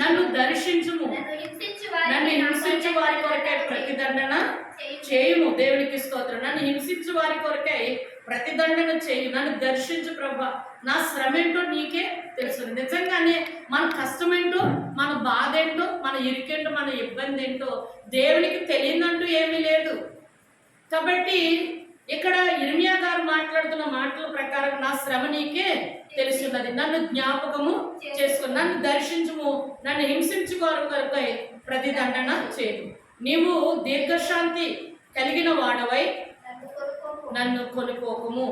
నన్ను దర్శించుము, నన్ను హింసించు వారి కొరకై ప్రతిదండన చేయుము. దేవునికి స్తోత్రం. నన్ను హింసించు వారి కొరకై ప్రతిదండన చేయు, నన్ను దర్శించు ప్రభా. నా శ్రమ ఏంటో నీకే తెలుసు. నిజంగానే మన కష్టం ఏంటో, మన బాధ ఏంటో, మన ఇరుకేంటో, మన ఇబ్బంది ఏంటో దేవునికి తెలియదంటూ ఏమీ లేదు. కాబట్టి ఇక్కడ ఇర్మియా గారు మాట్లాడుతున్న మాటల ప్రకారం నా శ్రమ నీకే తెలుసున్నది, నన్ను జ్ఞాపకము చేసుకుని నన్ను దర్శించుము, నన్ను హింసించుకోరు కొరకై ప్రతిదండన చేయు. నీవు దీర్ఘశాంతి కలిగిన వాడవై నన్ను కొనుక్కోకము.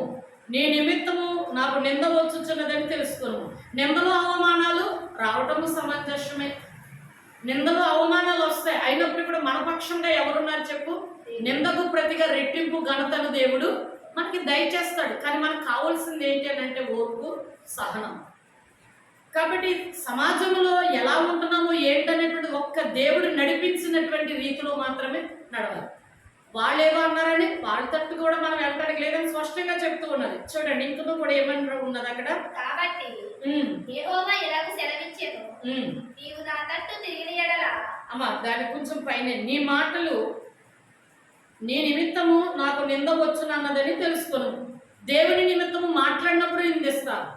నీ నిమిత్తము నాకు నింద వచ్చుచున్నదని తెలుసుకును. నిందలు అవమానాలు రావటము సమంజసమే. నిందలు అవమానాలు వస్తాయి, అయినప్పుడు కూడా మన పక్షంగా ఎవరున్నారు చెప్పు? నిందకు ప్రతిగా రెట్టింపు ఘనతను దేవుడు మనకి దయచేస్తాడు. కానీ మనకు కావాల్సింది ఏంటి అని అంటే ఓర్పు, సహనం. కాబట్టి సమాజంలో ఎలా ఉంటున్నామో ఏంటనేటువంటి ఒక్క దేవుడు నడిపించినటువంటి రీతిలో మాత్రమే నడవాలి. వాళ్ళేదో అన్నారని వాళ్ళ తట్టు కూడా మనం వెళ్ళడానికి లేదని స్పష్టంగా చెప్తూ ఉన్నది. చూడండి ఇంకనూ కూడా ఏమన్నా ఉన్నది అక్కడ. కాబట్టి యెహోవా ఇలాగ సెలవిచ్చెను, నీవు నా తట్టు తిరిగిన యెడల. అమ్మా దాని కొంచెం పైన నీ మాటలు నీ నిమిత్తము నాకు నింద వచ్చునన్నదని తెలుసుకును. దేవుని నిమిత్తము మాట్లాడినప్పుడు నిందిస్తారు.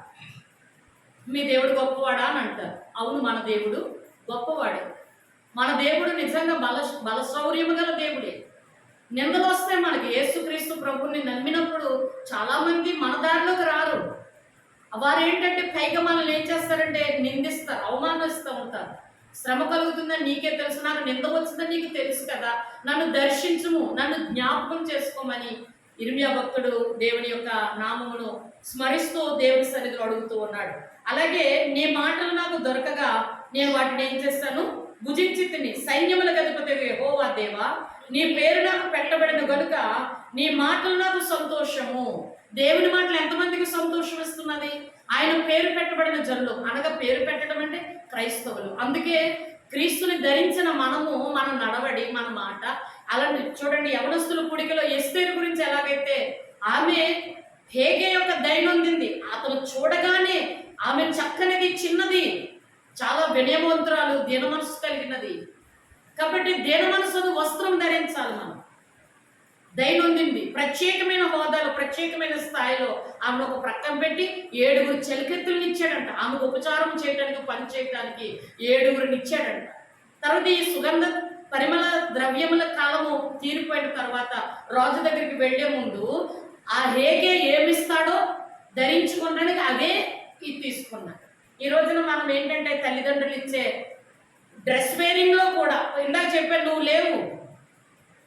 మీ దేవుడు గొప్పవాడా అని అంటారు. అవును, మన దేవుడు గొప్పవాడే. మన దేవుడు నిజంగా బలశౌర్యము గల దేవుడే. నిందలు వస్తే మనకి యేసుక్రీస్తు ప్రభుని నమ్మినప్పుడు చాలామంది మన దారిలోకి రారు. వారు ఏంటంటే పైగా మనల్ని ఏం చేస్తారంటే నిందిస్తారు, అవమానిస్తూ ఉంటారు. శ్రమ కలుగుతుందని నీకే తెలుసు, నాకు నింద వచ్చిందని నీకు తెలుసు కదా, నన్ను దర్శించుము, నన్ను జ్ఞాపకం చేసుకోమని ఇర్మియా భక్తుడు దేవుని యొక్క నామమును స్మరిస్తూ దేవుని సన్నిధిలో అడుగుతూ ఉన్నాడు. అలాగే నీ మాటలు నాకు దొరకగా నేను వాటిని ఏం చేస్తాను? భుజించి తిని. సైన్యములకు అధిపతి యెహోవా దేవా, నీ పేరు నాకు పెట్టబడిన గనుక నీ మాటలు నాకు సంతోషము. దేవుని మాటలు ఎంతమందికి సంతోషం ఇస్తున్నది? ఆయన పేరు పెట్టబడిన జనులు, అనగా పేరు పెట్టడం అంటే క్రైస్తవులు. అందుకే క్రీస్తుని ధరించిన మనము, మన నడవడి, మన మాట అలాంటి. చూడండి యవనస్తుల కూడికలో ఎస్తేరు గురించి ఎలాగైతే ఆమె హేగే యొక్క దయనొందింది, అతను చూడగానే ఆమె చక్కనిది, చిన్నది, చాలా వినయవంతురాలు, దీన మనసు కలిగినది. కాబట్టి దీన మనసును వస్త్రం ధరించాలి మనం. దయనొందింది, ప్రత్యేకమైన హోదాలో, ప్రత్యేకమైన స్థాయిలో ఆమెను ఒక ప్రక్కన పెట్టి 7 చెలికెత్తులను ఇచ్చాడంట. ఆమెకు ఉపచారం చేయడానికి, పని చేయడానికి 7 ఇచ్చాడంట. తర్వాత ఈ సుగంధ పరిమళ ద్రవ్యముల కాలము తీరిపోయిన తర్వాత రాజు దగ్గరికి వెళ్లే ముందు ఆ హేగే ఏమిస్తాడో ధరించుకోవడానికి అవే తీసుకున్నాడు. ఈ రోజున మనం ఏంటంటే తల్లిదండ్రులు ఇచ్చే డ్రెస్ వేరింగ్లో కూడా, ఇందాక చెప్పాను నువ్వు లేవు,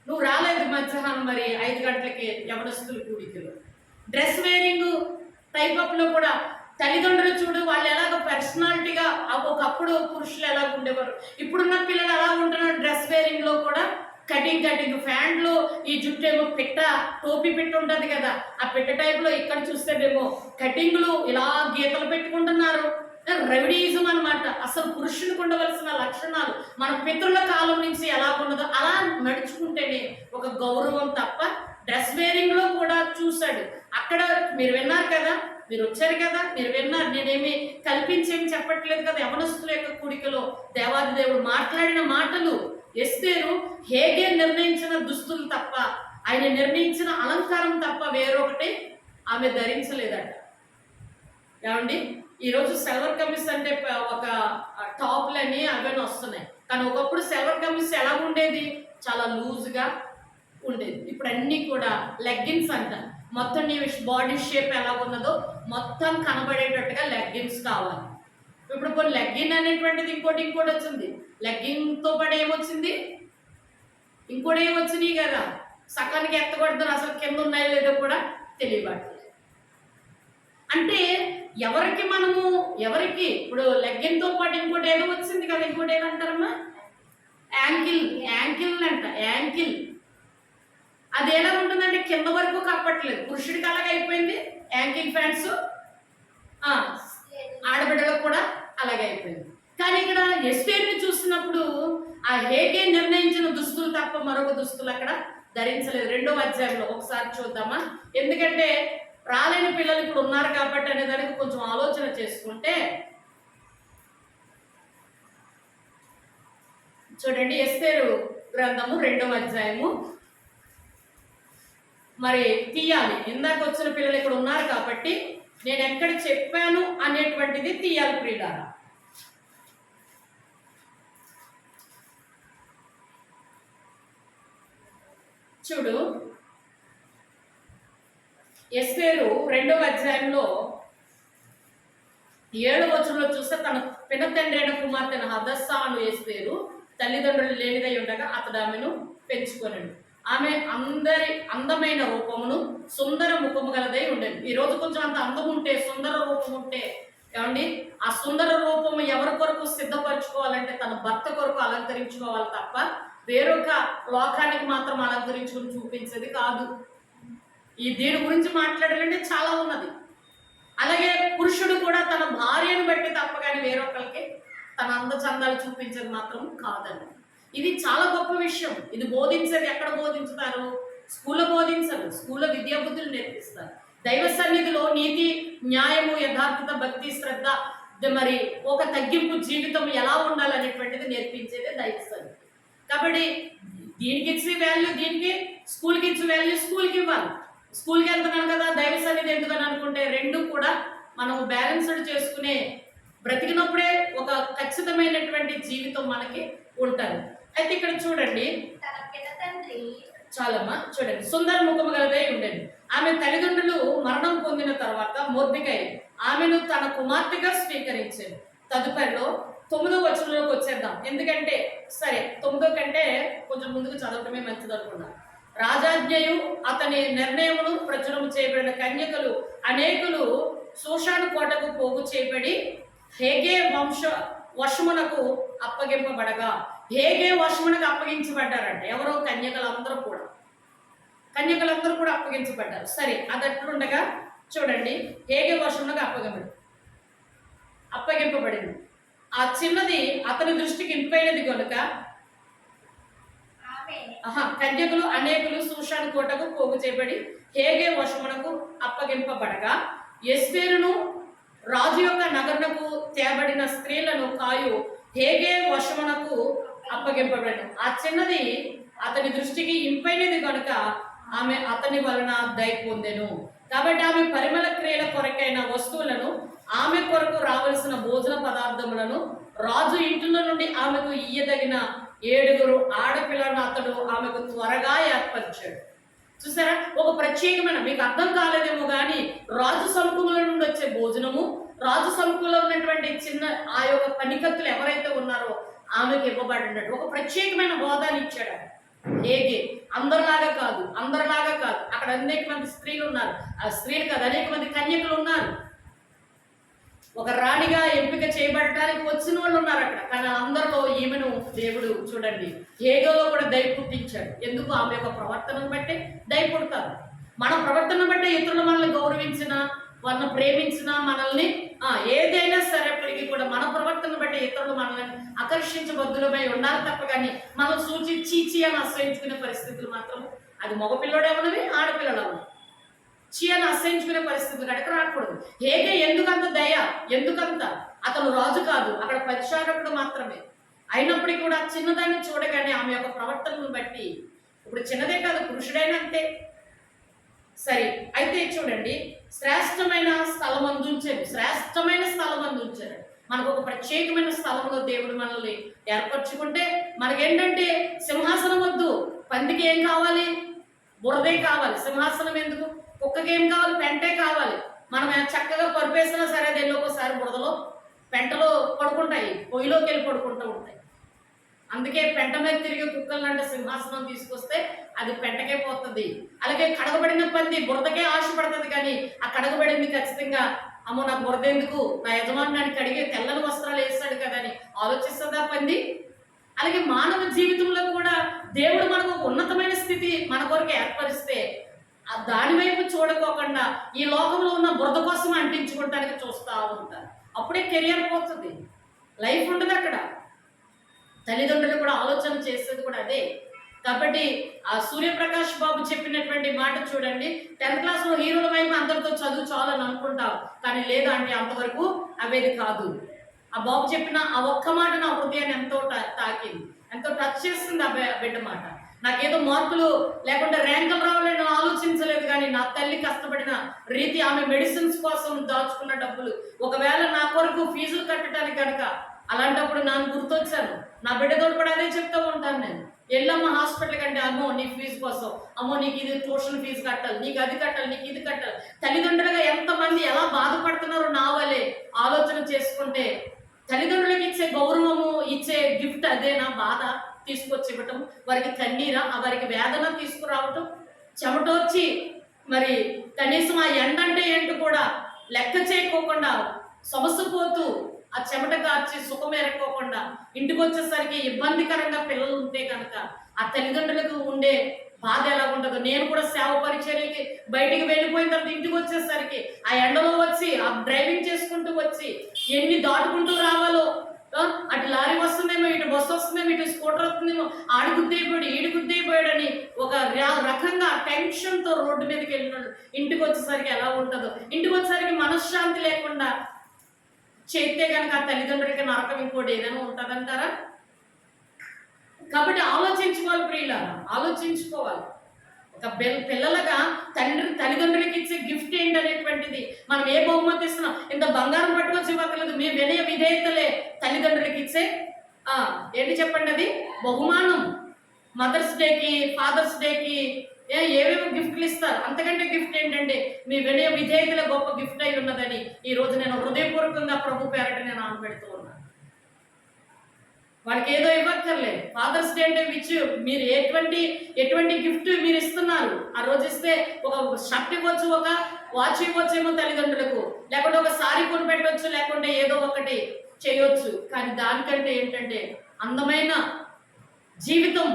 నువ్వు రాలేదు మధ్యాహ్నం మరి 5 గంటలకి యవనస్తుల కూడికలు. డ్రెస్ వేరింగ్ టైప్అప్లో కూడా తల్లిదండ్రులు చూడు, వాళ్ళు ఎలాగ పర్సనాలిటీగా, ఒకప్పుడు పురుషులు ఎలాగ ఉండేవారు, ఇప్పుడున్న పిల్లలు ఎలా ఉంటున్నారు డ్రెస్ వేరింగ్లో కూడా. కటింగ్ ఫ్యాంట్లు, ఈ జుట్టు ఏమో పిట్ట, టోపీ పిట్ట ఉంటుంది కదా, ఆ పిట్ట టైప్లో ఇక్కడ చూస్తేనేమో కటింగ్లు ఇలా గీతలు పెట్టుకుంటున్నారు. రెవిడీజం అనమాట. అసలు పురుషునికి ఉండవలసిన లక్షణాలు మన పితృల కాలం నుంచి ఎలా ఉన్నదో అలా నడుచుకుంటేనే ఒక గౌరవం తప్ప డ్రెస్ వేరింగ్లో కూడా చూశాడు. అక్కడ మీరు విన్నారు కదా, మీరు వచ్చారు కదా, మీరు విన్నారు. నేనేమి కల్పించేమి చెప్పట్లేదు కదా. యవనస్తుల యొక్క కూడికలో దేవాది దేవుడు మాట్లాడిన మాటలు, ఎస్తేరు హేగే నిర్ణయించిన దుస్తులు తప్ప, ఆయన నిర్ణయించిన అలంకారం తప్ప వేరొకటి ఆమె ధరించలేదట. ఏమండి, ఈరోజు సిల్వర్ కమిస్ అంటే ఒక టాప్లని అవన్నీ వస్తున్నాయి. కానీ ఒకప్పుడు సిల్వర్ కమిస్ ఎలా ఉండేది? చాలా లూజ్గా ఉండేది. ఇప్పుడు అన్నీ కూడా లెగ్గిన్స్ అంట. మొత్తం నీ బాడీ షేప్ ఎలా ఉన్నదో మొత్తం కనబడేటట్టుగా లెగ్గిన్స్ కావాలి. ఇప్పుడు కొన్ని లెగ్గిన్ అనేటువంటిది ఇంకోటి వచ్చింది. లెగ్గిన్తో పాటు ఏమొచ్చింది? ఇంకోటి ఏమొచ్చినాయి కదా, సకానికి ఎత్తగొడతారు, అసలు కింద ఉన్నాయో లేదో కూడా తెలియబడలేదు. అంటే ఎవరికి ఇప్పుడు లెగ్గిన్తో పాటు ఇంకోటి ఏదో వచ్చింది కదా, ఇంకోటి ఏదంటారమ్మా? యాంకిల్ అంట. యాంకిల్ అది ఎలా ఉంటుందంటే కింద వరకు కప్పట్లేదు. పురుషుడికి అలాగే అయిపోయింది యాంకిల్ ప్యాంట్స్, ఆడబిడ్డలకు కూడా అలాగే అయిపోయింది. కానీ ఇక్కడ ఎస్తేరుని చూసినప్పుడు ఆ హేగే నిర్ణయించిన దుస్తులు తప్ప మరొక దుస్తులు అక్కడ ధరించలేదు. 2వ అధ్యాయంలో ఒకసారి చూద్దామా? ఎందుకంటే రాలేని పిల్లలు ఇప్పుడు ఉన్నారు కాబట్టి అనే దానికి కొంచెం ఆలోచన చేసుకుంటే చూడండి, ఎస్తేరు గ్రంథము 2వ అధ్యాయము. మరి తీయాలి, ఇందాక వచ్చిన పిల్లలు ఇక్కడ ఉన్నారు కాబట్టి నేను ఎక్కడ చెప్పాను అనేటువంటిది తీయాలి ప్రియులారా. చూడు, ఎస్తేరు 2వ అధ్యాయంలో 7వ వచనంలో చూస్తే తన పినతండ్రి అయిన కుమార్తెను హదస్సాను ఎస్తేరు తల్లిదండ్రులు లేనిదై ఉండగా అతడు ఆమెను పెంచుకొనెను. ఆమె అందమైన రూపమును సుందర ముఖము గలదై ఉండేది. ఈ రోజు కొంచెం అంత అందం ఉంటే, సుందర రూపం ఉంటే ఏమండి, ఆ సుందర రూపము ఎవరి కొరకు సిద్ధపరచుకోవాలంటే తన భర్త కొరకు అలంకరించుకోవాలి తప్ప వేరొక లోకానికి మాత్రం అలంకరించుకుని చూపించేది కాదు. ఈ దీని గురించి మాట్లాడాలంటే చాలా ఉన్నది. అలాగే పురుషుడు కూడా తన భార్యను బట్టి తప్ప కానీ వేరొకరికి తన అందచందాలు చూపించేది మాత్రం కాదండి. ఇది చాలా గొప్ప విషయం. ఇది బోధించేది ఎక్కడ బోధించుతారు? స్కూల్లో బోధించరు, స్కూల్లో విద్యాబుద్ధులు నేర్పిస్తారు. దైవ సన్నిధిలో నీతి, న్యాయము, యథార్థత, భక్తి, శ్రద్ధ, మరి ఒక తగ్గింపు జీవితం ఎలా ఉండాలనేటువంటిది నేర్పించేది దైవ సన్నిధి. కాబట్టి దీనికి ఇచ్చే వాల్యూ దీనికి, స్కూల్కి ఇచ్చే వాల్యూ స్కూల్కి ఇవ్వాలి. స్కూల్కి వెళ్తున్నాను కదా దైవ సన్నిధి ఎందుకని అనుకుంటే రెండు కూడా మనం బ్యాలెన్స్డ్ చేసుకునే బ్రతికినప్పుడే ఒక ఖచ్చితమైనటువంటి జీవితం మనకి ఉంటుంది. అయితే ఇక్కడ చూడండి, చాలమ్మా, చూడండి, సుందర ముఖము గలదై ఉండేది. ఆమె తల్లిదండ్రులు మరణం పొందిన తర్వాత మొర్దెకై ఆమెను తన కుమార్తెగా స్వీకరించారు. తదుపరిలో 9వ వచనంలోకి వచ్చేద్దాం. ఎందుకంటే సరే 9 కంటే కొంచెం ముందుకు చదవటమే మంచిది అనుకున్నాను. రాజాజ్ఞయు అతని నిర్ణయమును ప్రచురము చేయబడిన కన్యకలు అనేకులు శూషాను కోటకు పోగు చేయబడి హేగే వశమునకు అప్పగింపబడగా, హేగే వశమునకు అప్పగించబడ్డారంట. ఎవరో కన్యకలందరూ కూడా అప్పగించబడ్డారు. సరే, అది అట్లుండగా చూడండి, హేగే వశమునకు అప్పగింపబడింది. ఆ చిన్నది అతని దృష్టికి ఇంపైనది కనుక కన్యకులు అనేకులు శూషాను కోటకు పోగు చేయబడి హేగే వశమునకు అప్పగింపబడగా ఎస్తేరును రాజు యొక్క నగరునకు తేబడిన స్త్రీలను కాయు హేగే వశమునకు అప్పగింపబడను. ఆ చిన్నది అతని దృష్టికి ఇంపైనది కనుక ఆమె అతని వలన దయ పొందెను. కాబట్టి ఆమె పరిమళ క్రియల కొరకైన వస్తువులను, ఆమె కొరకు రావలసిన భోజన పదార్థములను రాజు ఇంటిలో నుండి ఆమెకు ఇయ్యదగిన 7 ఆడపిల్లలను అతడు ఆమెకు త్వరగా ఏర్పరిచాడు. చూసారా, ఒక ప్రత్యేకమైన, మీకు అర్థం కాలేదేమో కానీ రాజు సముఖముల నుండి వచ్చే భోజనము, రాజు సముఖంలో ఉన్నటువంటి చిన్న ఆ యొక్క పనికత్తులు ఎవరైతే ఉన్నారో ఆమెకు ఇవ్వబడినట్టు ఒక ప్రత్యేకమైన హోదాని ఇచ్చాడు. ఏగే అందరిలాగా కాదు. అక్కడ అనేక మంది స్త్రీలు ఉన్నారు. ఆ స్త్రీలు కాదు, అనేక మంది కన్యకులు ఉన్నారు. ఒక రాణిగా ఎంపిక చేయబడటానికి వచ్చిన వాళ్ళు ఉన్నారు అక్కడ. కానీ అందరిలో ఈమెను దేవుడు చూడండి హేగలో కూడా దయ పుట్టించాడు. ఎందుకు? ఆమె యొక్క ప్రవర్తనను బట్టి దయ పుడతారు. మన ప్రవర్తన బట్టి ఇతరులు మనల్ని గౌరవించినా, వాళ్ళని ప్రేమించినా, మనల్ని ఏదైనా సరేపటికి కూడా మన ప్రవర్తన బట్టి ఇతరులు మనల్ని ఆకర్షించబద్దులమై ఉండాలి తప్ప కానీ మనం సూచి చీచి అని ఆశ్రయించుకునే పరిస్థితులు మాత్రం, అది మగపిల్లడేమన్నవి ఆడపిల్లడవని చీ అని ఆశ్రయించుకునే పరిస్థితులు కనుక రాకూడదు. హేగే ఎందుకంత దయ, ఎందుకంత? అతను రాజు కాదు, అక్కడ పరిచారకుడు మాత్రమే. అయినప్పటికీ కూడా చిన్నదాన్ని చూడగానే ఆమె యొక్క ప్రవర్తనను బట్టి, ఇప్పుడు చిన్నదే కాదు పురుషుడైనా అంతే. సరే, అయితే చూడండి, శ్రేష్టమైన స్థలం అందించారు. మనకు ఒక ప్రత్యేకమైన స్థలంలో దేవుడు మనల్ని ఏర్పరచుకుంటే మనకేంటంటే సింహాసనం వద్దు. పందికి ఏం కావాలి? బురదే కావాలి. సింహాసనం ఎందుకు? కుక్కకి ఏం కావాలి? పెంటే కావాలి. మనం చక్కగా పరుపేసినా సరే అది ఒకసారి బురదలో పెంటలో పడుకుంటాయి, పొయ్యిలోకి వెళ్ళి పడుకుంటూ ఉంటాయి. అందుకే పెంట మీద తిరిగే కుక్కలు అంటే సింహాసనం తీసుకొస్తే అది పెంటకే పోతుంది. అలాగే కడగబడిన పంది బురదకే ఆశపడుతుంది, కానీ ఆ కడగబడింది ఖచ్చితంగా అమ్మో నాకు బురద ఎందుకు, నా యజమాని నన్ను కడిగే తెల్లని వస్త్రాలు వేస్తాడు కదా అని ఆలోచిస్తుందా పంది? అలాగే మానవ జీవితంలో కూడా దేవుడు మనకు ఉన్నతమైన స్థితి మన కొరకు ఏర్పరిస్తే దాని వైపు చూడకోకుండా ఈ లోకంలో ఉన్న బురద కోసం అంటించుకోవడానికి చూస్తూ ఉంటారు. అప్పుడే కెరియర్ పోతుంది, లైఫ్ ఉండదు అక్కడ. తల్లిదండ్రులు కూడా ఆలోచన చేసేది కూడా అదే. కాబట్టి ఆ సూర్యప్రకాష్ బాబు చెప్పినటువంటి మాట చూడండి, 10th క్లాస్లో హీరోల వైపు అందరితో చదువు చాలని అనుకుంటాం, కానీ లేదా అంటే అంతవరకు అవేది కాదు. ఆ బాబు చెప్పిన ఆ ఒక్క మాట నా హృదయాన్ని ఎంతో తాకింది, ఎంతో టచ్ చేస్తుంది ఆ బిడ్డ మాట. నాకేదో మార్కులు లేకుండా ర్యాంకులు రావాలని ఆలోచించలేదు, కానీ నా తల్లి కష్టపడిన రీతి, ఆమె మెడిసిన్స్ కోసం దాచుకున్న డబ్బులు, ఒకవేళ నా కొరకు ఫీజులు కట్టడానికి కనుక అలాంటప్పుడు నాకు గుర్తొచ్చాను. నా బిడ్డతో కూడా అదే చెప్తూ ఉంటాను నేను. ఎల్లమ్మ హాస్పిటల్ కంటే అమ్మో నీ ఫీజు కోసం, అమ్మో నీకు ఇది ట్యూషన్ ఫీజు కట్టాలి, నీకు అది కట్టాలి, నీకు ఇది కట్టాలి. తల్లిదండ్రులుగా ఎంతమంది ఎలా బాధపడుతున్నారో నా వలే ఆలోచన చేసుకుంటే, తల్లిదండ్రులకు ఇచ్చే గౌరవము, ఇచ్చే గిఫ్ట్ అదేనా? బాధ తీసుకొచ్చి ఇవ్వటం, వారికి కన్నీరా, వారికి వేదన తీసుకురావటం, చెమటొచ్చి మరి కనీసం ఆ ఎండ అంటే ఏంటి కూడా లెక్క చేయకోకుండా సొమసిపోతూ ఆ చెమట కార్చి సుఖం ఎరక్కోకుండా ఇంటికి వచ్చేసరికి ఇబ్బందికరంగా పిల్లలు ఉంటే కనుక ఆ తల్లిదండ్రులకు ఉండే బాధ ఎలా ఉంటుందో. నేను కూడా సేవ పరిచర్యకి బయటికి వెళ్ళిపోయిన తర్వాత ఇంటికి వచ్చేసరికి ఆ ఎండలో వచ్చి ఆ డ్రైవింగ్ చేసుకుంటూ వచ్చి ఎన్ని దాటుకుంటూ రావాలో, అటు లారీ వస్తుందేమో, ఇటు బస్సు వస్తుందేమో, ఇటు స్కూటర్ వస్తుందేమో, ఆడి గుద్దైపోయాడు, ఈడు గుద్దైపోయాడని ఒక రకంగా టెన్షన్తో రోడ్డు మీదకి వెళ్ళినాడు. ఇంటికి వచ్చేసరికి ఎలా ఉంటుందో, ఇంటికి వచ్చేసరికి మనశ్శాంతి లేకుండా చేస్తే కనుక ఆ తల్లిదండ్రులకి నరకం ఇంకోటి ఏదైనా ఉంటుందంటారా? కాబట్టి ఆలోచించుకోవాలి ప్రియులారా, ఆలోచించుకోవాలి. ఒక పిల్లలుగా తల్లిదండ్రులకి ఇచ్చే గిఫ్ట్ ఏంటనేటువంటిది, మనం ఏ బహుమతి ఇస్తున్నాం, ఇంత బంగారం పట్టుకొచ్చి ఇవ్వకలేదు, మీ వినయ విధేయతలే తల్లిదండ్రులకి ఇచ్చే ఏంటి చెప్పండి, అది బహుమానం. మదర్స్ డేకి, ఫాదర్స్ డేకి ఏవేవో గిఫ్ట్లు ఇస్తారు, అంతకంటే గిఫ్ట్ ఏంటంటే మీ వినయ విధేయతల గొప్ప గిఫ్ట్ అయి ఉన్నదని ఈ రోజు నేను హృదయపూర్వకంగా ప్రభు పేరట నేను ఆనపెడుతూ ఉన్నాను. వాడికి ఏదో ఇవ్వక్కర్లేదు. ఫాదర్స్ డే అంటే మీరు ఎటువంటి గిఫ్ట్ మీరు ఇస్తున్నారు? ఆ రోజు ఇస్తే ఒక షర్ట్ ఇవ్వచ్చు, ఒక వాచ్ ఇవ్వచ్చేమో తల్లిదండ్రులకు, లేకుంటే ఒక సారీ కొని పెట్టవచ్చు, లేకుంటే ఏదో ఒకటి చేయొచ్చు. కానీ దానికంటే ఏంటంటే అందమైన జీవితం,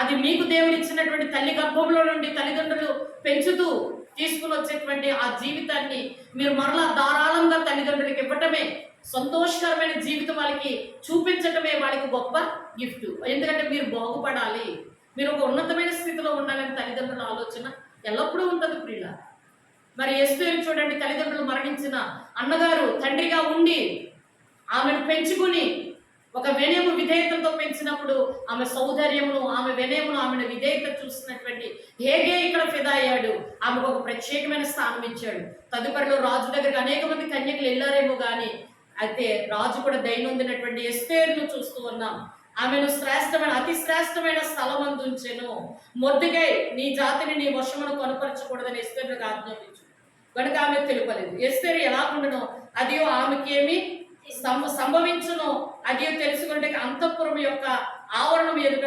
అది మీకు దేవుడు ఇచ్చినటువంటి తల్లి గర్భంలో నుండి తల్లిదండ్రులు పెంచుతూ తీసుకుని వచ్చేటువంటి ఆ జీవితాన్ని మీరు మరలా ధారాళంగా తల్లిదండ్రులకి ఇవ్వటమే, సంతోషకరమైన జీవితం వాళ్ళకి చూపించటమే వాళ్ళకి గొప్ప గిఫ్ట్. ఎందుకంటే మీరు బాగుపడాలి, మీరు ఒక ఉన్నతమైన స్థితిలో ఉండాలని తల్లిదండ్రుల ఆలోచన ఎల్లప్పుడూ ఉంటుంది ప్రియుల. మరి ఎస్తేరు చూడండి, తల్లిదండ్రులు మరణించిన అన్నగారు తండ్రిగా ఉండి ఆమెను పెంచుకుని ఒక వినయము విధేయతతో పెంచినప్పుడు ఆమె సౌందర్యమును, ఆమె వినయమును, ఆమెను విధేయత చూసినటువంటి హేగే ఇక్కడ ఫిదా అయ్యాడు. ఆమెకు ఒక ప్రత్యేకమైన స్థానం ఇచ్చాడు. తదుపరిలో రాజు దగ్గరికి అనేక మంది కన్యకులు వెళ్ళారేమో కానీ, అయితే రాజు కూడా దయనొందినటువంటి ఎస్తేరును చూస్తూ ఉన్నాం. ఆమెను శ్రేష్టమైన, అతి శ్రేష్టమైన స్థలం అందుంచెను. మొర్దెకై నీ జాతిని నీ వశమును కొనపరచకూడదని ఎస్తేరుకు ఆజ్ఞాపించు. కనుక ఆమె తెలుపలేదు. ఎస్తేరు ఎలా ఉండను, అది ఆమెకేమి సంభవించును అది తెలుసుకుంటే అంతఃపురం యొక్క ఆవరణం ఎదుట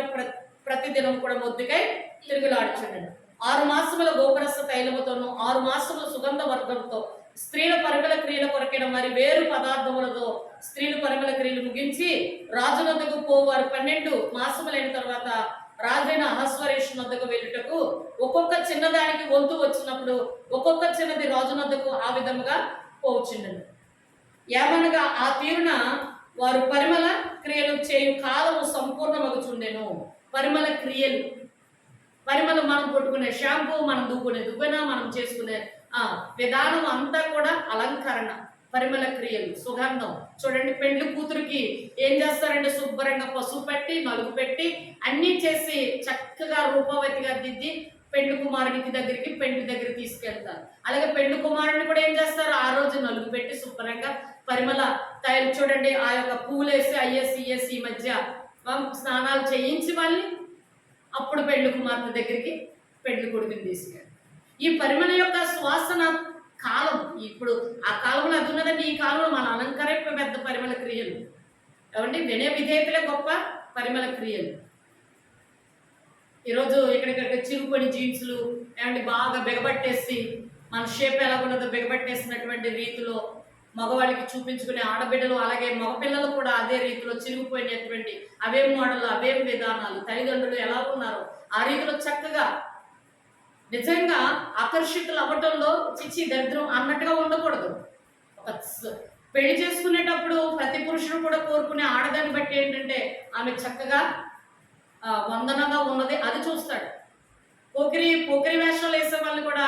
ప్రతిదినం కూడా మొద్దుకై తిరుగులాడుచుండెను. 6 మాసముల గోపరస తైలముతోను 6 మాసముల సుగంధ వర్గంతో స్త్రీల పరిమళ క్రియల కొరకైన మరి వేరు పదార్థములతో స్త్రీల పరిమళ క్రియలు ముగించి రాజునొద్దకు పోవారు. 12 మాసములైన తర్వాత రాజైన అహస్వరేషు నొద్దకు వెళ్ళుటకు ఒక్కొక్క చిన్నదానికి వంతు వచ్చినప్పుడు ఒక్కొక్క చిన్నది రాజునొద్దకు ఆ విధముగా పోవచ్చుండెను. ఏమనగా ఆ తీరున వారు పరిమళ క్రియలు చేయు కాలము సంపూర్ణమగుచుండెను. పరిమళ క్రియలు, పరిమళం మనం కొట్టుకునే షాంపూ, మనం దూకునే దువ్వెన, మనం చేసుకునే విధానం అంతా కూడా అలంకరణ, పరిమళ క్రియలు, సుగంధం. చూడండి, పెండ్లి కూతురికి ఏం చేస్తారంటే శుభ్రంగా పసుపు పెట్టి, నలుగు పెట్టి అన్నీ చేసి చక్కగా రూపవతిగా దిద్ది పెండ్లి కుమారునికి దగ్గరికి, పెండ్లి దగ్గర తీసుకెళ్తారు. అలాగే పెండ్లి కుమారుని కూడా ఏం చేస్తారు, ఆ రోజు నలుగు పెట్టి శుభ్రంగా పరిమళ తయారు. చూడండి, ఆ యొక్క పూలేసి ఐఎస్ఈఎస్ఈ మధ్య స్నానాలు చేయించి మళ్ళీ అప్పుడు పెండ్లి కుమార్తె దగ్గరికి పెండ్లి కొడుకుని తీసుకెళ్ళి ఈ పరిమళ యొక్క సువాసన కాలం. ఇప్పుడు ఆ కాలంలో అది ఉన్నదండి, ఈ కాలంలో మన అలంకరే పెద్ద పరిమళ క్రియలు. ఏమంటే వినయ విధేయతలే గొప్ప పరిమళ క్రియలు. ఈరోజు ఇక్కడిక్కడ చిరుకొని జీన్సులు ఏమంటే బాగా బిగబట్టేసి మన షేప్ ఎలా ఉన్నదో బిగబట్టేసినటువంటి రీతిలో మగవాళ్ళకి చూపించుకునే ఆడబిడ్డలు, అలాగే మగపిల్లలు కూడా అదే రీతిలో చిరిగిపోయినటువంటి అవేం మోడల్, అవేం విధానాలు, తల్లిదండ్రులు ఎలా ఉన్నారో ఆ రీతిలో చక్కగా నిజంగా ఆకర్షితులు అవ్వటంలో చిచ్చి దరిద్రం అన్నట్టుగా ఉండకూడదు. పెళ్లి చేసుకునేటప్పుడు ప్రతి పురుషుడు కూడా కోరుకునే ఆడదాన్ని బట్టి ఏంటంటే ఆమె చక్కగా వందనగా ఉన్నది అది చూస్తాడు. పోకిరి వేషాలు వేసే వాళ్ళు కూడా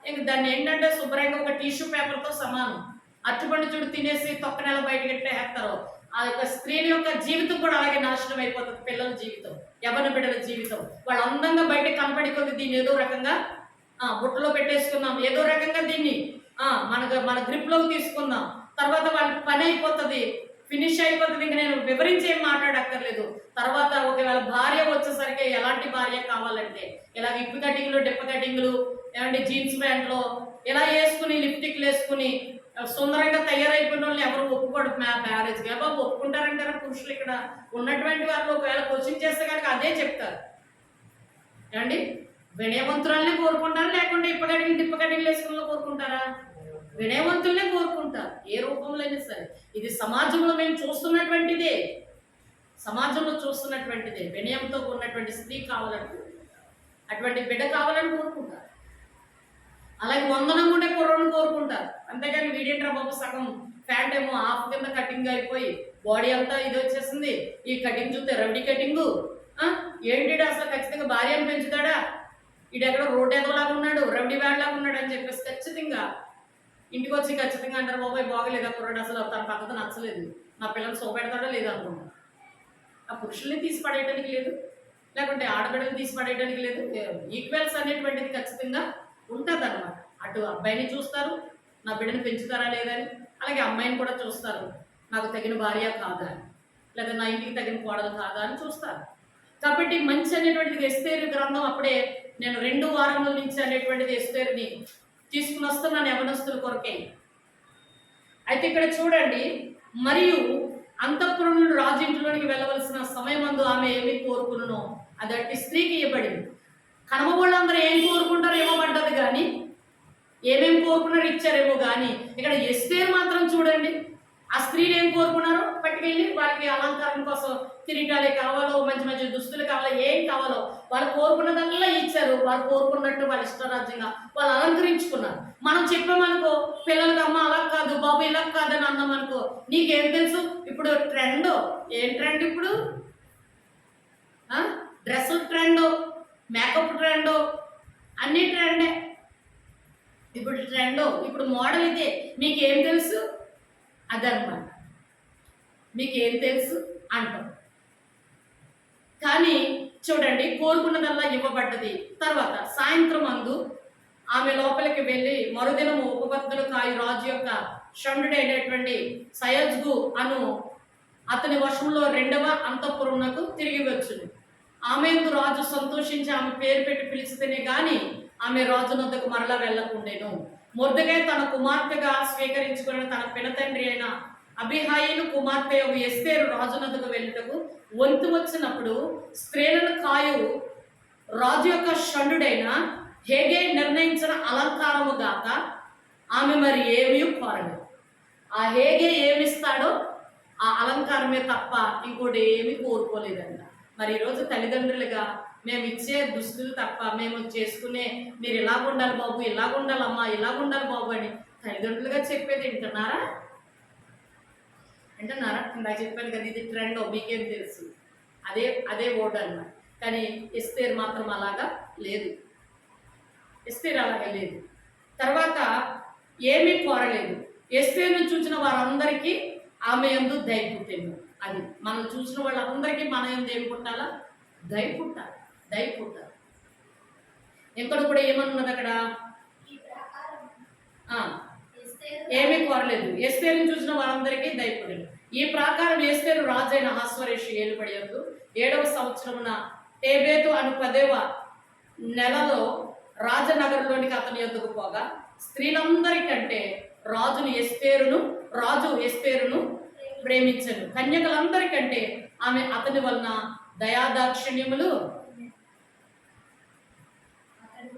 ఇంక దాన్ని ఏంటంటే శుభ్రంగా ఒక టిష్యూ పేపర్తో సమానం. అరటిపండు చూడు తినేసి తొక్క నెల బయటకి ఎట్లా వేస్తారు, ఆ యొక్క స్త్రీని యొక్క జీవితం కూడా అలాగే నాశనం అయిపోతుంది. పిల్లల జీవితం, యవ్వన బిడ్డల జీవితం, వాళ్ళు అందంగా బయటకు కనపడి కొద్ది దీన్ని ఏదో రకంగా బుట్టలో పెట్టేసుకుందాం, ఏదో రకంగా దీన్ని మన గ్రిప్లోకి తీసుకుందాం, తర్వాత వాళ్ళకి పని అయిపోతుంది, ఫినిష్ అయిపోతుంది. ఇంక నేను వివరించి ఏం మాట్లాడక్కర్లేదు. తర్వాత ఒకవేళ భార్య వచ్చేసరికి ఎలాంటి భార్య కావాలంటే ఇలా ఇప్పు కటింగ్లు, డిప్ప కటింగ్లు, ఏమంటే జీన్స్ ప్యాంట్లో ఇలా వేసుకుని లిప్టిక్లు వేసుకుని సుందరంగా తయారైపోయిన వాళ్ళని ఎవరు ఒప్పుకోడు మ్యారేజ్గా. బాబు ఒప్పుకుంటారంటారా? పురుషులు ఇక్కడ ఉన్నటువంటి వాళ్ళు ఒకవేళ క్వశ్చన్ చేస్తే కనుక అదే చెప్తారు. ఏమండి, వినయవంతురాలనే కోరుకుంటారా లేకుంటే డిప్పకటింగ్లు వేసుకున్న కోరుకుంటారా? వినయవంతులనే కోరుకుంటారు, ఏ రూపంలో అయినా సరే. ఇది సమాజంలో మేము చూస్తున్నటువంటిదే, సమాజంలో చూస్తున్నటువంటిదే. వినయంతో ఉన్నటువంటి స్త్రీ కావాలని, అటువంటి బిడ్డ కావాలని కోరుకుంటారు. అలాగే వందనం ఉండే కుర్రను కోరుకుంటారు. అంతేగాని వీడేంట్రా బాబు సగం ప్యాంట్ ఏమో హాఫ్ కింద కటింగ్ అయిపోయి బాడీ అంతా ఇది వచ్చేసింది, ఈ కటింగ్ చూస్తే రౌడీ కటింగు, ఏంటి అసలు ఖచ్చితంగా భార్యను పెంచుతాడా, ఈడెక్కడ రోడ్డు ఎదవలాగా ఉన్నాడు, రౌడీ లాగా ఉన్నాడు అని చెప్పేసి ఖచ్చితంగా ఇంటికి వచ్చి ఖచ్చితంగా అంటారు, బాబాయ్ బాగలేదా కుర్రాడు, అసలు తన పద్ధతి నచ్చలేదు, నా పిల్లలు సోపెడతాడో లేదా అనుకుంటారు. ఆ పురుషుల్ని తీసి పడేయడానికి లేదు, లేకుంటే ఆడబిడ్డలు తీసి పడేయడానికి లేదు. ఈక్వల్స్ అనేటువంటిది ఖచ్చితంగా ఉంటుంది అన్నమాట. అటు అబ్బాయిని చూస్తారు, నా బిడ్డను పెంచుతారా లేదని, అలాగే అమ్మాయిని కూడా చూస్తారు, నాకు తగిన భార్య కాదా లేదా నా ఇంటికి తగిన కోడలు కాదా అని చూస్తారు. కాబట్టి మంచి అనేటువంటిది ఎస్తేరు గ్రంథం అప్పుడే నేను 2 వారముల నుంచి అనేటువంటిది ఎస్తేరుని తీసుకుని వస్తున్నాను యవనస్తుల కొరకే. అయితే ఇక్కడ చూడండి, మరియు అంతఃపురమును రాజు ఇంటిలోనికి వెళ్ళవలసిన సమయమందు ఆమె ఏమి కోరుకున్నో అది అట్టి స్త్రీకి ఇవ్వబడింది. కడమ వాళ్ళందరూ ఏం కోరుకుంటారో ఇవ్వబడ్డది, కానీ ఏమేమి కోరుకున్నారో ఇచ్చారేమో. కానీ ఇక్కడ ఎస్తేరు మాత్రం చూడండి, ఆ స్త్రీలు ఏం కోరుకున్నారో పట్టుకెళ్ళి వాళ్ళకి అలంకారం కోసం కిరీటాలే కావాలో, మంచి మంచి దుస్తులు కావాలో, ఏం కావాలో వాళ్ళు కోరుకున్నదల్లా ఇచ్చారు. వాళ్ళు కోరుకున్నట్టు వాళ్ళ ఇష్టరాజ్యంగా వాళ్ళు అలంకరించుకున్నారు. మనం చెప్పామనుకో పిల్లలకి, అమ్మ అలా కాదు బాబు ఇలా కాదని అన్నామనుకో, నీకేం తెలుసు ఇప్పుడు ట్రెండ్, ఏం ట్రెండ్ ఇప్పుడు, డ్రెస్సుల ట్రెండ్, మేకప్ ట్రెండ్, అన్ని ట్రెండే ఇప్పుడు ట్రెండ్, ఇప్పుడు మోడల్ ఇదే. మీకేం తెలుసు అదనమాట, మీకేం తెలుసు అంటాం. కానీ చూడండి, కోరుకున్నదల్లా ఇవ్వబడ్డది. తర్వాత సాయంత్రం అందు ఆమె లోపలికి వెళ్ళి మరుదినము ఉపపత్తులు కాయి రాజు యొక్క షండుడైనటువంటి సయజ్గు అను అతని వశంలో 2వ అంతఃపురమునకు తిరిగి వచ్చును. ఆమె యందు రాజు సంతోషించి ఆమె పేరు పెట్టి పిలిచితేనే గాని ఆమె రాజునొద్దకు మరలా వెళ్ళకుండేను. మొర్దెకై తన కుమార్తెగా స్వీకరించుకున్న తన పినతండ్రి అయిన అబిహాయిలు కుమార్తె ఎస్తేరు రాజునొద్దకు వెళ్ళుటకు వంతు వచ్చినప్పుడు స్త్రీలను కాయు రాజు యొక్క షండుడైన హేగే నిర్ణయించిన అలంకారము గాక ఆమె మరి ఏమీ కోరలేదు. ఆ హేగే ఏమిస్తాడో ఆ అలంకారమే తప్ప ఇంకోటి ఏమీ కోరుకోలేదంట. మరి ఈరోజు తల్లిదండ్రులుగా మేము ఇచ్చే దుస్తులు తప్ప మేము చేసుకునే, మీరు ఇలాగ ఉండాలి బాబు, ఇలాగ ఉండాలమ్మా, ఇలాగ ఉండాలి బాబు అని తల్లిదండ్రులుగా చెప్పేది వింటున్నారా? వింటున్నారా? ఇందాక చెప్పాను కదా, ఇది ట్రెండ్, మీకేం తెలుసు, అదే వర్డ్ అన్నమాట. కానీ ఎస్తేరు మాత్రం అలాగా లేదు, ఎస్తేరు అలాగా లేదు. తర్వాత ఏమీ కోరలేదు. ఎస్తేరును చూసిన వారందరికీ ఆమె యందు దయ పుట్టేను. అది మనం చూసిన వాళ్ళందరికీ మన యందు ఏం పుట్టాలా? దయ పుట్టాలి, దయ పుట్టాలి. ఎక్కడ కూడా ఏమన్నది అక్కడ? ఏమీ కోరలేదు. ఎస్తేరును చూసిన వారందరికీ దయ పుట్టేను. ఈ ప్రకారం ఎస్తేరు రాజైన అహస్వేరోషు ఏలుబడి యందు 7వ సంవత్సరమున తేబేతు అను 10వ నెలలో రాజనగరంలోనికి అతని యొద్దకు పోగా స్త్రీలందరికంటే రాజు ఎస్తేరును ప్రేమించను. కన్యకలందరికంటే ఆమె అతని వలన దయాదాక్షిణ్యములు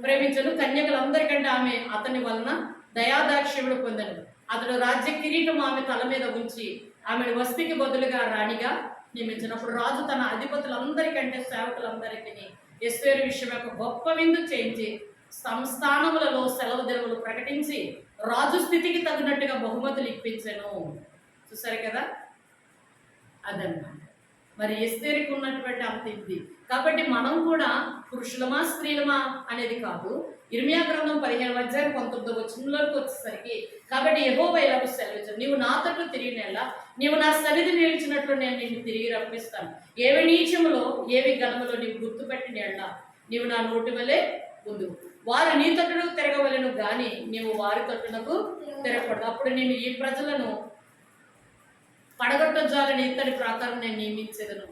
ప్రేమించను. కన్యకలందరికంటే ఆమె అతని వలన దయాదాక్షిణ్యములు పొందను. అతడు రాజ్య కిరీటం ఆమె తల మీద ఉంచి ఆమెను వస్తికి బదులుగా రాణిగా నియమించినప్పుడు రాజు తన అధిపతులందరికంటే సేవకులందరికీ ఎస్తేరు విషయం యొక్క గొప్ప విందు చేయించి సంస్థానములలో సెలవు దినములు ప్రకటించి రాజు స్థితికి తగినట్టుగా బహుమతులు ఇప్పించాను. చూసారు కదా, అదన్నమాట. మరి ఎస్తేరికి ఉన్నటువంటి అంత ఇది. కాబట్టి మనం కూడా పురుషులమా స్త్రీలమా అనేది కాదు. ఇర్మియా గ్రంథం 15:19 వచ్చేసరికి, కాబట్టి యెహోవా ఇలాగ సెలవిచ్చాడు, నీవు నా తట్టు తిరిగినెల్లా నీవు నా సన్నిధి నిలిచినట్లు నేను నిన్ను తిరిగి రప్పిస్తాను. ఏవి నీచములో ఏవి గణములో నీవు గుర్తుపెట్టినెల్లా నీవు నా నోటి వలె ముందు వారు నీ తట్టును తిరగవలెను గాని నీవు వారి తట్టునకు తిరగకూడదు. అప్పుడు నేను ఈ ప్రజలను పడగొట్టజాలని ఇత్తడి ప్రకారం నేను నియమించేదను.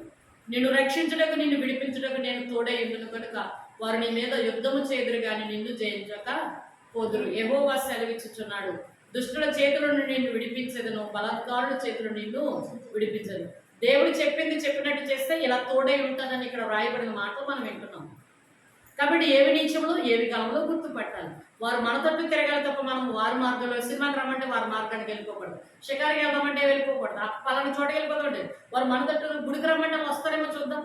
నిన్ను రక్షించుటకు నిన్ను విడిపించుటకు నేను తోడై ఉండును కనుక వారు నీ మీద యుద్ధము చేదురు గాని నిన్ను జయించక పోదురు. యెహోవా సెలవిచ్చుచున్నాడు, దుష్టుల చేతుల నుండి నిన్ను విడిపించేదను, బలాత్కారుల చేతులు నిన్ను విడిపించదు. దేవుడు చెప్పింది చెప్పినట్టు చేస్తే ఇలా తోడై ఉంటానని ఇక్కడ వ్రాయబడిన మాటలు మనం వింటున్నాం. కాబట్టి ఏవి నీచములో ఏవి గలములో గుర్తుపట్టాలి. వారు మన తట్టు తిరగాలి తప్ప మనం వారి మార్గంలో, సినిమాకి రమ్మంటే వారి మార్గానికి వెళ్ళిపోకూడదు, షికారికి వెళ్దామంటే వెళ్ళిపోకూడదు, పలానా చోటకి వెళ్ళిపోతుంటే వారు మన తట్టు గుడికి రమ్మంటే వస్తారేమో చూద్దాం,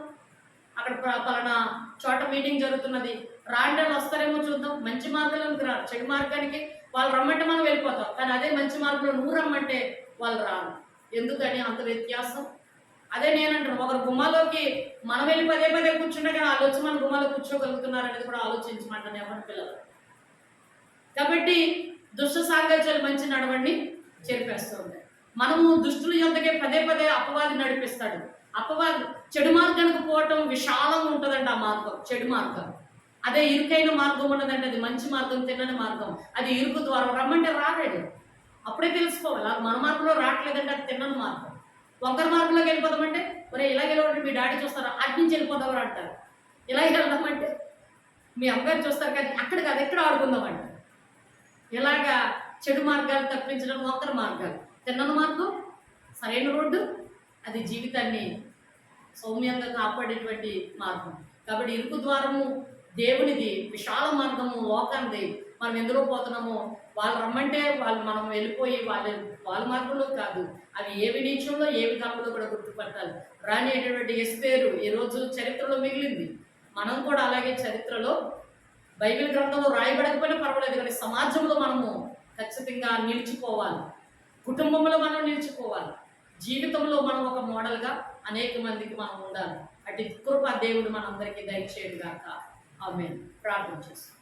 అక్కడ పలానా చోట మీటింగ్ జరుగుతున్నది రాండి వస్తారేమో చూద్దాం. మంచి మార్గంలోకి రారు, చెడు మార్గానికి వాళ్ళు రమ్మంటే మనం వెళ్ళిపోతాం. కానీ అదే మంచి మార్గంలో నువ్వు రమ్మంటే వాళ్ళు రారు. ఎందుకని అంత వ్యత్యాసం? అదే నేనంటాను, ఒకరు గుమ్మాలోకి మనం వెళ్ళి పదే పదే కూర్చుంటే కానీ వాళ్ళు వచ్చి మన గుమ్మాలో కూర్చోగలుగుతున్నారు అనేది కూడా ఆలోచించమంటాను ఎవరి పిల్లలు. కాబట్టి దుష్ట సాంగత్యాలు మంచి నడవండి చెరిపేస్తూ ఉంటాయి. మనము దుష్టుల యొద్దకే పదే పదే అపవాది నడిపిస్తాడు. అపవాది చెడు మార్గానికి పోవటం విశాలంగా ఉంటుందంట ఆ మార్గం, చెడు మార్గం. అదే ఇరుకైన మార్గం ఉన్నదంటే అది మంచి మార్గం, తిన్నని మార్గం. అది ఇరుకు ద్వారా రమ్మంటే రాలేడు, అప్పుడే తెలుసుకోవాలి. అది మన మార్గంలో రావట్లేదంటే అది తిన్నని మార్గం. వంకర మార్గంలోకి వెళ్ళిపోదామంటే మరి ఇలాగ వెళ్ళి మీ డాడీ చూస్తారు, అటు నుంచి వెళ్ళిపోదామని అంటారు. ఇలాగ వెళ్దామంటే మీ అమ్మగారు చూస్తారు కానీ అక్కడ కాదు ఎక్కడ ఆడుకుందామంటారు. ఇలాగా చెడు మార్గాలు తప్పించడం వంకర మార్గాలు. తిన్నని మార్గం సరైన రోడ్డు, అది జీవితాన్ని సౌమ్యంగా కాపాడేటువంటి మార్గం. కాబట్టి ఇరుకు ద్వారము దేవునిది, విశాల మార్గము లోకానిది. మనం ఎందులో పోతున్నామో వాళ్ళు రమ్మంటే వాళ్ళు మనం వెళ్ళిపోయి వాళ్ళ మార్గంలో కాదు, అవి ఏవి నీచంలో ఏవి గమలో కూడా గుర్తుపట్టాలి. రానిటువంటి ఎస్తేరు ఈరోజు చరిత్రలో మిగిలింది. మనం కూడా అలాగే చరిత్రలో బైబిల్ గ్రంథంలో రాయబడకపోయినా పర్వాలేదు కానీ సమాజంలో మనము ఖచ్చితంగా నిలిచిపోవాలి. కుటుంబంలో మనం నిలిచిపోవాలి. జీవితంలో మనం ఒక మోడల్గా అనేక మందికి మనం ఉండాలి. అటు కృప దేవుడు మనందరికీ దయచేయడు గాక. ఆమేన్. ప్రార్థన చేస్తాం.